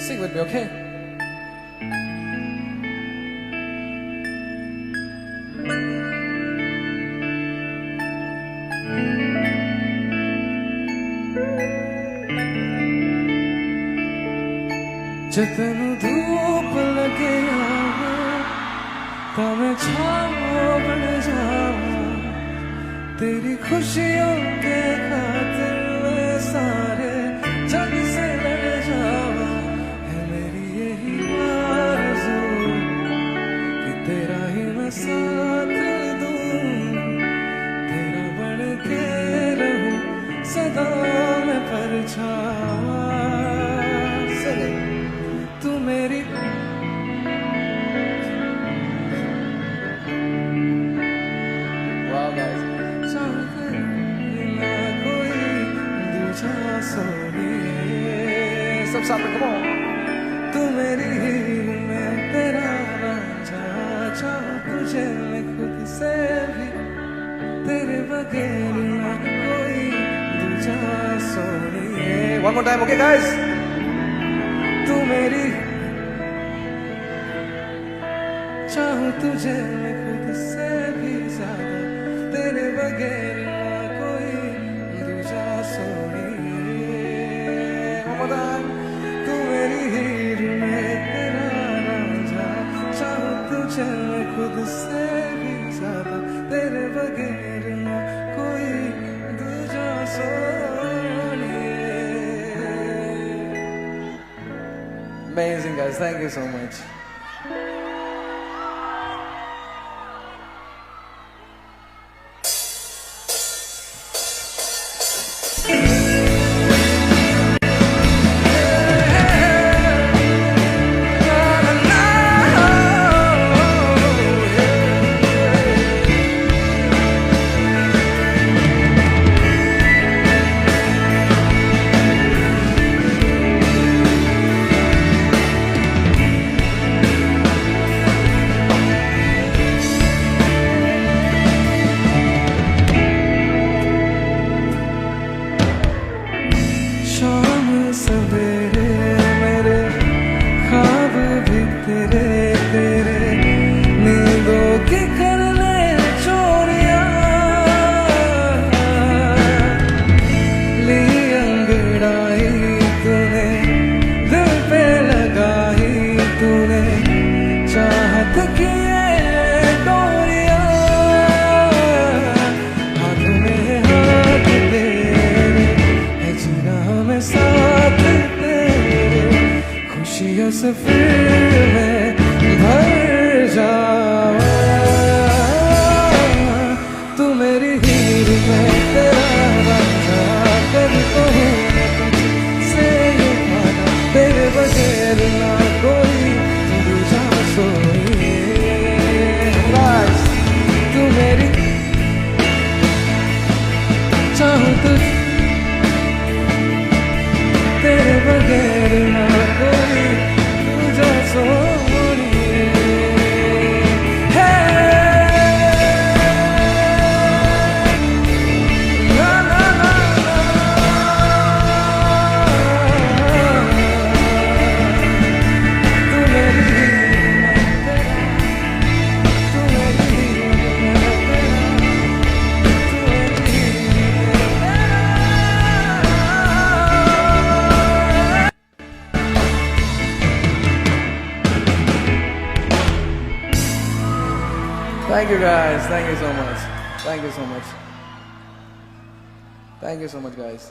Sing with me, okay? जतन धूप लगे मैं छाओ बन जावा तेरी खुशियों के खातिर मैं सारे जग से लड़ जावा है मेरी यही आरज़ू कि तेरा ही मैं साथ दूं तेरा बन के रहूं सदा मैं परछावा तू मेरी वाह गाइस सब साथ में कहो तू मेरी मैं तेरा रांझा चाहूं तुझे मैं खुद से भी तेरे बगैर ना कोई दूजा सोनिए one more time okay guys तू मेरी चाहूं तुझे मैं खुद से भी ज्यादा तेरे बगैर ना कोई दूजा सोनिए तू मेरी हीर मैं तेरा रांझा चाहूं तुझे मैं खुद से भी ज्यादा तेरे बगैर ना कोई दूजा सोनिए Amazing guys, thank you so much. सवेरे मेरे ख्वाब भी तेरे तेरे नींदों की कर ले चोरियां ली अंगड़ाई तूने दिल पे लगाई तूने चाहत की डोरियां हाथ में हाथ तेरे है जीना हमें साथ खुशियों से फिर मैं भर जावा तू मेरी हीर मैं तेरा रांझा कभी कहूँ तुझसे ये पाना तेरे बगैर ना कोई दूजा सोए तू मेरी चाहूं तुझ तेरे बगैर ना कोई दूजा सोनिए है ना ना ना तू मेरी तू मेरी Thank you guys, thank you so much, thank you so much, thank you so much guys.